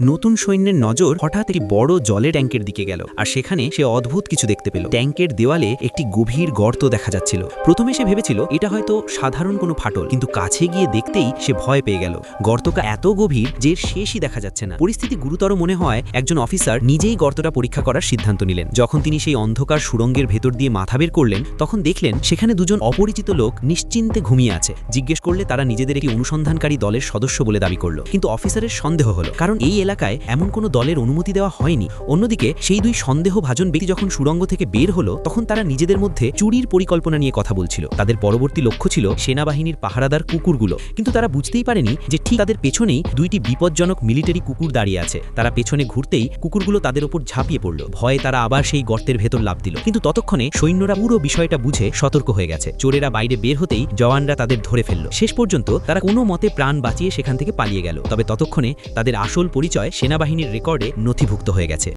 নতুন সৈন্যের নজর হঠাৎ একটি বড় জলের ট্যাঙ্কের দিকে গেল, আর সেখানে সে অদ্ভুত কিছু দেখতে পেল। ট্যাঙ্কের দেওয়ালে একটি গভীর গর্ত দেখা যাচ্ছিল। প্রথমে সে ভেবেছিল এটা হয়তো সাধারণ কোনো ফাটল, কিন্তু কাছে গিয়ে দেখতেই সে ভয় পেয়ে গেল। গর্তটা এত গভীর যে এর শেষই দেখা যাচ্ছে না। পরিস্থিতি গুরুতর মনে হয় একজন অফিসার নিজেই গর্তটা পরীক্ষা করার সিদ্ধান্ত নিলেন। যখন তিনি সেই অন্ধকার সুড়ঙ্গের ভেতর দিয়ে মাথা বের করলেন, তখন দেখলেন সেখানে দুজন অপরিচিত লোক নিশ্চিন্তে ঘুমিয়ে আছে। জিজ্ঞেস করলে তারা নিজেদের একটি অনুসন্ধানকারী দলের সদস্য বলে দাবি করলো, কিন্তু অফিসারের সন্দেহ হলো, কারণ এই এলাকায় এমন কোনো দলের অনুমতি দেওয়া হয়নি। অন্যদিকে সেই দুই সন্দেহভাজন ব্যক্তি যখন সুড়ঙ্গ থেকে বের হলো, তখন তারা নিজেদের মধ্যে চুরির পরিকল্পনা নিয়ে কথা বলছিল। তাদের পরবর্তী লক্ষ্য ছিল সেনাবাহিনীর পাহারাদার কুকুরগুলো, কিন্তু তারা বুঝতেই পারেনি যে ঠিক তাদের পেছনেই দুইটি বিপজ্জনক মিলিটারি কুকুর দাঁড়িয়ে আছে। তারা পেছনে ঘুরতেই কুকুরগুলো তাদের ওপর ঝাঁপিয়ে পড়ল। ভয়ে তারা আবার সেই গর্তের ভেতর লাফ দিল, কিন্তু ততক্ষণে সৈন্যরা পুরো বিষয়টা বুঝে সতর্ক হয়ে গেছে। চোরেরা বাইরে বের হতেই জওয়ানরা তাদের ধরে ফেলল। শেষ পর্যন্ত তারা কোনো মতে প্রাণ বাঁচিয়ে সেখান থেকে পালিয়ে গেল। তবে ততক্ষণে তাদের আসল পরিচয় সেনাবাহিনীর রেকর্ডে নথিভুক্ত হয়ে গেছে।